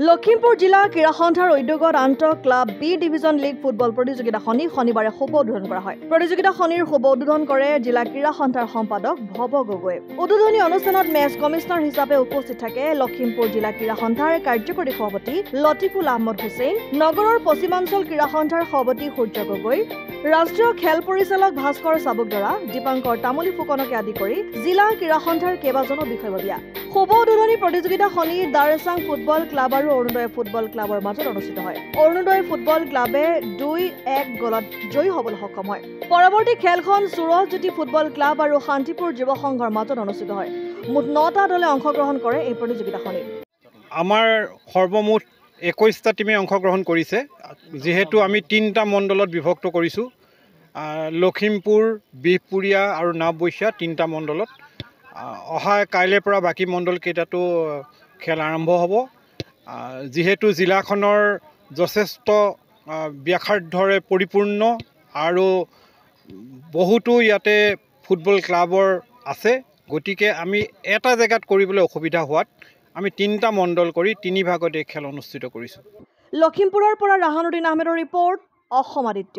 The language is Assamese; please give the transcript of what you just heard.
লখিমপুৰ জিলা ক্ৰীড়া সন্থাৰ উদ্যোগত আন্তঃ club B division league football প্ৰতিযোগিতাখনি শনিবাৰে শুভ উদ্বোধন কৰা হয়। প্ৰতিযোগিতাখনিৰ শুভ উদ্বোধন কৰে জিলা ক্ৰীড়া সন্থাৰ সম্পাদক ভৱ গগৈ। উদ্বোধনী অনুষ্ঠানত মেচ কমিছনাৰ হিচাপে উপস্থিত থাকে লখিমপুৰ জিলা ক্ৰীড়া সন্থাৰ কাৰ্যকৰী সভাপতি লতিফুল আহমদ হুছেইন, নগৰৰ পশ্চিমাঞ্চল ক্ৰীড়া সন্থাৰ সভাপতি সূৰ্য গগৈ, ৰাষ্ট্ৰীয় খেল পৰিচালক ভাস্কৰ চাবুকদৰা, দীপাংকৰ তামুলী ফুকনকে আদি কৰি জিলা ক্ৰীড়া সন্থাৰ কেইবাজনো বিষয়ববীয়া। শুভ উদ্বোধনী প্ৰতিযোগিতাখনি দাৰচাং ফুটবল ক্লাব আৰু অৰুণোদয় ফুটবল ক্লাবৰ মাজত অনুষ্ঠিত হয়। অৰুণোদয় ফুটবল ক্লাবে 2-1 গলত জয়ী হ'বলৈ সক্ষম হয়। পৰৱৰ্তী খেলখন সুৰজজ্যোতি ফুটবল ক্লাব আৰু শান্তিপুৰ যুৱ সংঘৰ মাজত অনুষ্ঠিত হয়। মুঠ 9টা দলে অংশগ্ৰহণ কৰে এই প্ৰতিযোগিতাখনিত। আমাৰ সৰ্বমুঠ 21টা টিমে অংশগ্ৰহণ কৰিছে, যিহেতু আমি 3টা মণ্ডলত বিভক্ত কৰিছোঁ। লখিমপুৰ, বিহপুৰীয়া আৰু নাওবৈচা 3টা মণ্ডলত। অহা কাইলৈৰ পৰা বাকী মণ্ডলকেইটাতো খেল আৰম্ভ হ'ব। যিহেতু জিলাখনৰ যথেষ্ট ব্যাসাৰ্ধৰে পৰিপূৰ্ণ আৰু বহুতো ইয়াতে ফুটবল ক্লাবৰ আছে, গতিকে আমি এটা জেগাত কৰিবলৈ অসুবিধা হোৱাত আমি 3টা মণ্ডল কৰি 3 ভাগত এই খেল অনুষ্ঠিত কৰিছোঁ। লখিমপুৰৰ পৰা ৰাহানুদ্দিন আহমেদৰ ৰিপৰ্ট, অসম আদিত্য।